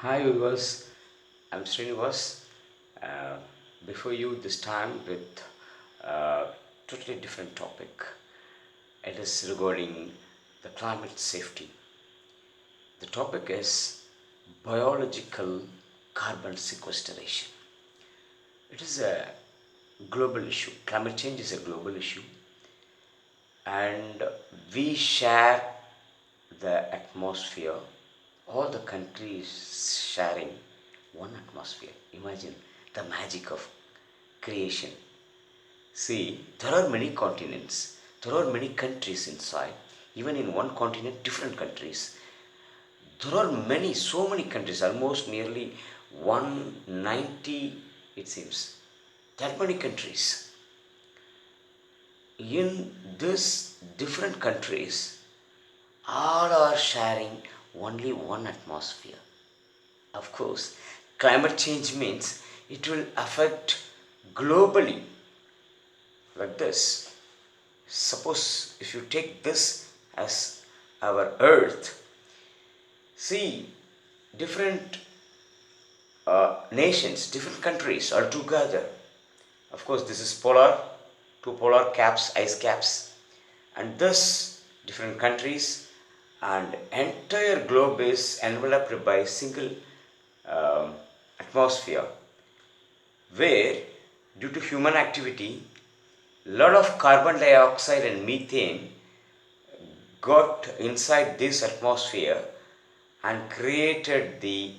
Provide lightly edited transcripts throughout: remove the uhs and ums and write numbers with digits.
Hi viewers, I'm Srinivas. Uh, Before you this time with a totally different topic. It is regarding the climate safety. The topic is biological carbon sequestration. It is a global issue. Climate change is a global issue, and we share the atmosphere. All the countries sharing one atmosphere. Imagine the magic of creation. See, there are many continents, there are many countries inside. Even in one continent, different countries. There are many, so many countries, almost nearly 190, it seems. That many countries. In these different countries, all are sharing only one atmosphere. Of course, climate change means it will affect globally like this. Suppose if you take this as our earth, see different nations, different countries all together. Of course, this is polar, two polar caps, ice caps, and thus different countries and entire globe is enveloped by single um, atmosphere where due to human activity lot of carbon dioxide and methane got inside this atmosphere and created the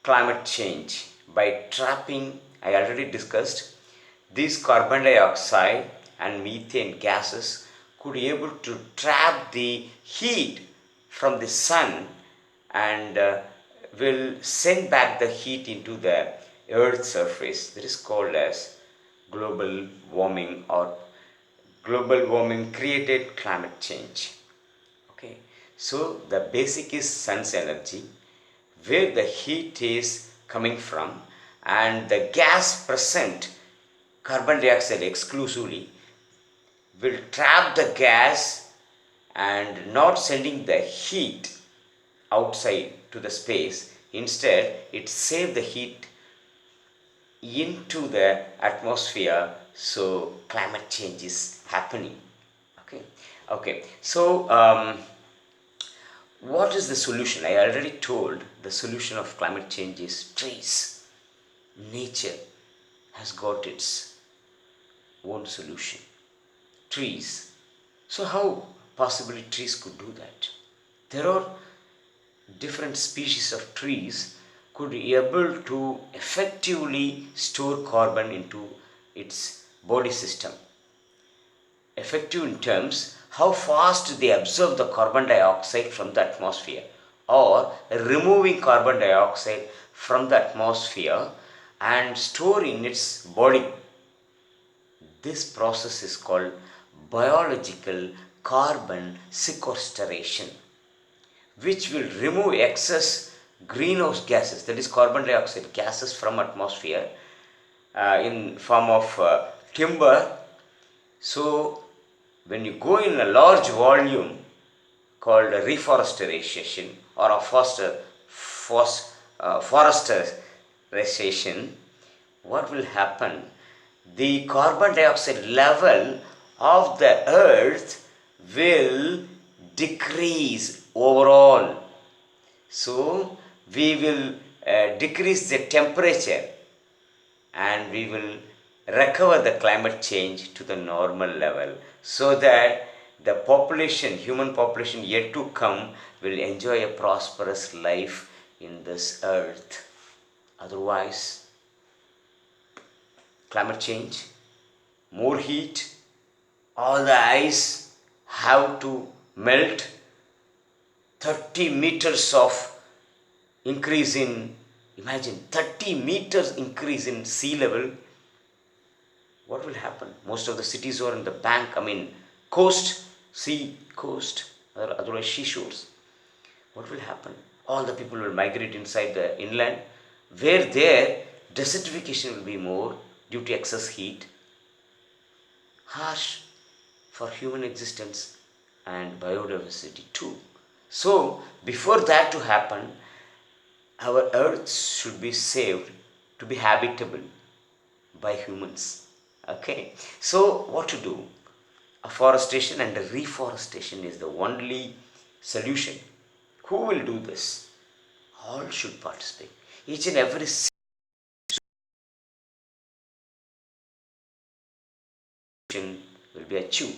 climate change by trapping, I already discussed, these carbon dioxide and methane gases could able to trap the heat from the sun and will send back the heat into the earth's surface. That is called as global warming or global warming created climate change. Okay, so the basic is sun's energy, where the heat is coming from, and the gas present, carbon dioxide exclusively, will trap the gas and not sending the heat outside to the space. Instead, it save the heat into the atmosphere, so climate change is happening. Okay, so what is the solution? I already told the solution of climate change is trees. Nature has got its own solution. Trees. So how possibly trees could do that? There are different species of trees could be able to effectively store carbon into its body system. Effective in terms how fast they absorb the carbon dioxide from the atmosphere or removing carbon dioxide from the atmosphere and store in its body. This process is called biological carbon sequestration, which will remove excess greenhouse gases, that is carbon dioxide gases from atmosphere in form of timber. So when you go in a large volume called reforestation or a forestation, what will happen? The carbon dioxide level of the earth will decrease overall. So we will decrease the temperature and we will recover the climate change to the normal level so that the population, human population yet to come, will enjoy a prosperous life in this earth. Otherwise, climate change, more heat, all the ice have to melt, 30 meters of increase in, imagine 30 meters increase in sea level. What will happen? Most of the cities are in the bank, coast, sea, coast, or otherwise seashores. What will happen? All the people will migrate inside the inland, where their desertification will be more due to excess heat, harsh for human existence and biodiversity too. So, before that to happen, our earth should be saved to be habitable by humans. Okay, so what to do? Afforestation and reforestation is the only solution. Who will do this? All should participate. Each and every solution will be achieved.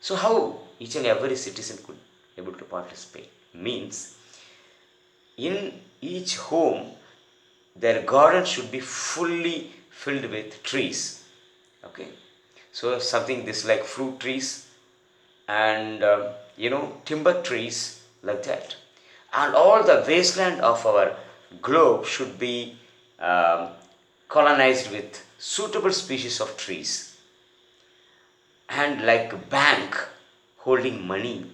So how each and every citizen could able to participate means, in each home their garden should be fully filled with trees. Okay, so something this like fruit trees and timber trees like that, and all the wasteland of our globe should be um, colonized with suitable species of trees, and like a bank holding money,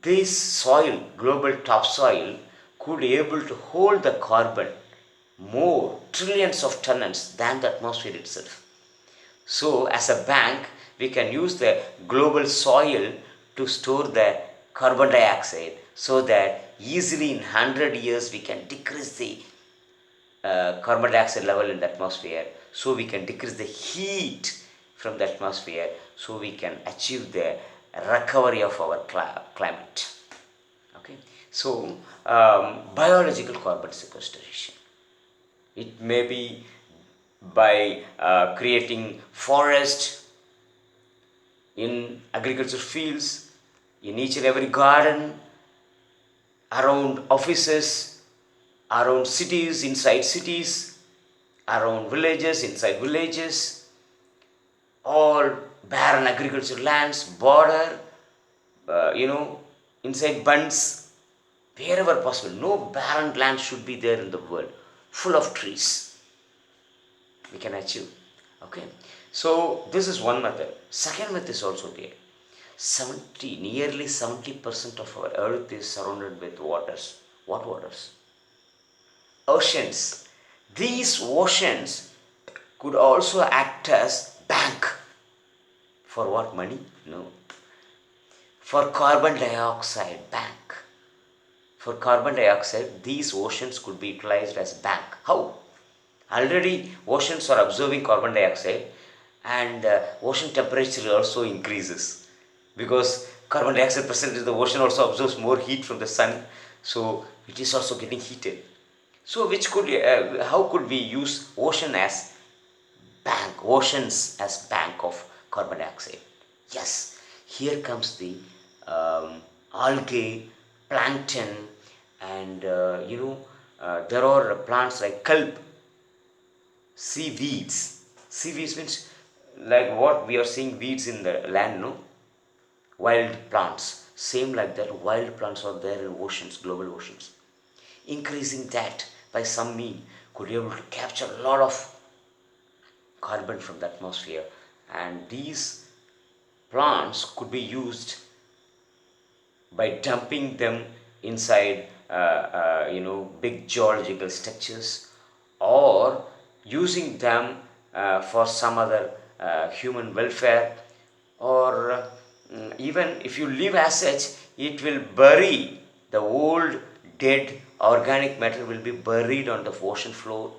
this soil, global topsoil, could able to hold the carbon more trillions of tons than the atmosphere itself. So, as a bank, we can use the global soil to store the carbon dioxide, so that easily in 100 years we can decrease the carbon dioxide level in the atmosphere, so we can decrease the heat from the atmosphere, so we can achieve the recovery of our climate. Okay, so biological carbon sequestration, it may be by creating forest in agriculture fields, in each and every garden, around offices, around cities, inside cities, around villages, inside villages, all barren agriculture lands, border, inside bunds, wherever possible. No barren land should be there in the world, full of trees. We can achieve. Okay, so this is one method. Second method is also there. Nearly 70% of our earth is surrounded with waters. What waters? Oceans. These oceans could also act as bank. For what? Money? No. For carbon dioxide bank. For carbon dioxide, these oceans could be utilized as bank. How? Already oceans are absorbing carbon dioxide, and ocean temperature also increases, because carbon dioxide present in the ocean also absorbs more heat from the sun, so it is also getting heated. So which could how could we use oceans as bank of carbon dioxide? Yes, here comes the algae, plankton, and there are plants like kelp, seaweeds. Seaweeds means like what we are seeing weeds in the land, no? Wild plants. Same like that, wild plants are there in oceans, global oceans. Increasing that by some mean could be able to capture a lot of carbon from the atmosphere, and these plants could be used by dumping them inside big geological structures, or using them for some other human welfare, or even if you leave as such, it will bury the old dead organic matter will be buried on the ocean floor,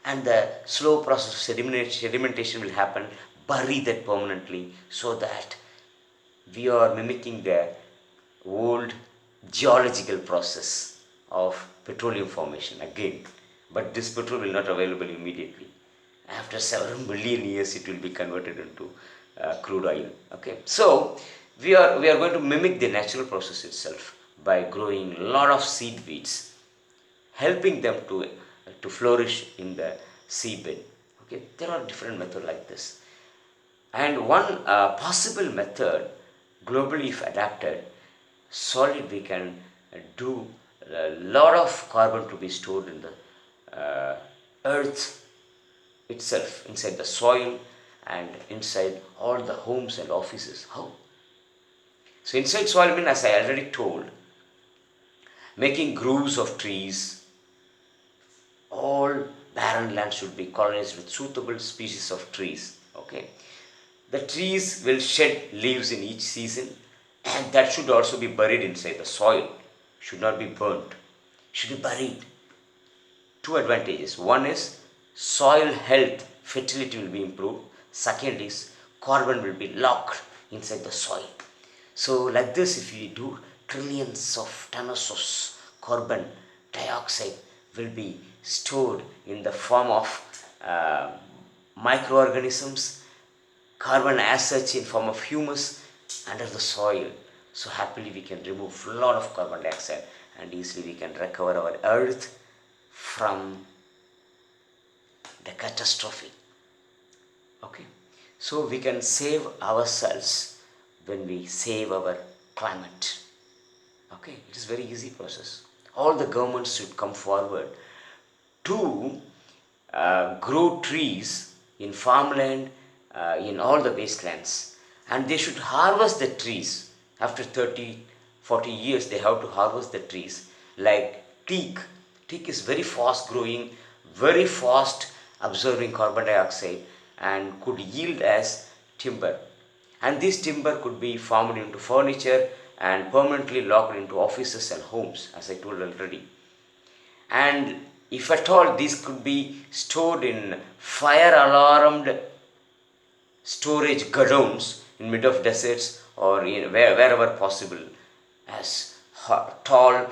and the slow process of sedimentation will happen, bury that permanently, so that we are mimicking the old geological process of petroleum formation again. But this petrol will not available immediately. After several million years, it will be converted into crude oil. Okay, so we are going to mimic the natural process itself by growing a lot of seed beads, helping them to flourish in the seabed. Okay, there are different methods like this. And one possible method, globally if adapted, solid, we can do a lot of carbon to be stored in the earth itself, inside the soil and inside all the homes and offices. How? So inside soil means, as I already told, making grooves of trees. All barren land should be colonized with suitable species of trees. Okay, the trees will shed leaves in each season, and that should also be buried inside the soil. Should not be burnt. Should be buried. two advantages. One is soil health, fertility will be improved. Second is carbon will be locked inside the soil. So like this, if we do, trillions of tons of carbon dioxide will be stored in the form of uh, microorganisms, carbon as such in form of humus under the soil. So happily we can remove a lot of carbon dioxide and easily we can recover our earth from the catastrophe. Okay, so we can save ourselves when we save our climate. Okay, it is very easy process. All the governments should come forward to grow trees in farmland, in all the wastelands, and they should harvest the trees after 30, 40 years. They have to harvest the trees like teak. Teak is very fast growing, very fast absorbing carbon dioxide and could yield as timber, and this timber could be formed into furniture and permanently locked into offices and homes, as I told already. And if at all these could be stored in fire alarmed storage godowns in mid of deserts or wherever possible as tall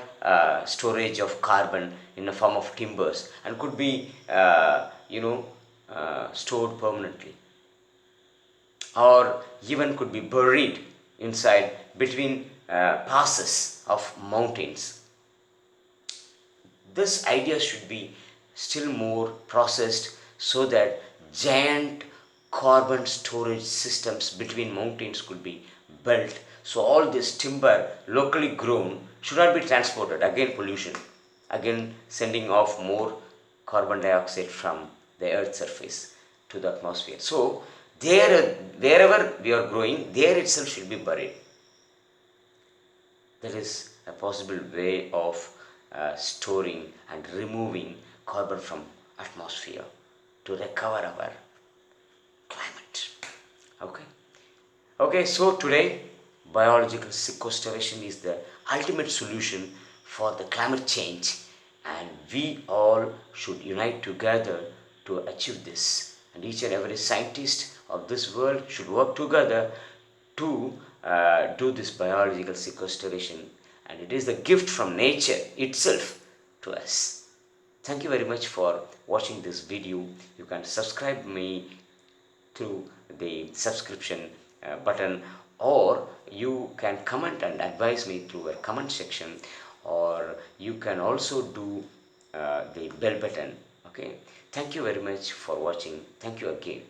storage of carbon in the form of timbers and could be stored permanently, or even could be buried inside between passes of mountains. This idea should be still more processed so that giant carbon storage systems between mountains could be built. So all this timber locally grown should not be transported. Again pollution, again sending off more carbon dioxide from the earth's surface to the atmosphere. So there, wherever we are growing, there itself should be buried. There is a possible way of storing and removing carbon from atmosphere to recover our climate. Okay. Okay, so today biological sequestration is the ultimate solution for the climate change, and we all should unite together to achieve this. And each and every scientist of this world should work together to do this biological sequestration, and it is the gift from nature itself to us. Thank you very much for watching this video. You can subscribe me through the subscription button, or you can comment and advise me through a comment section, or you can also do the bell button. Okay, thank you very much for watching. Thank you again.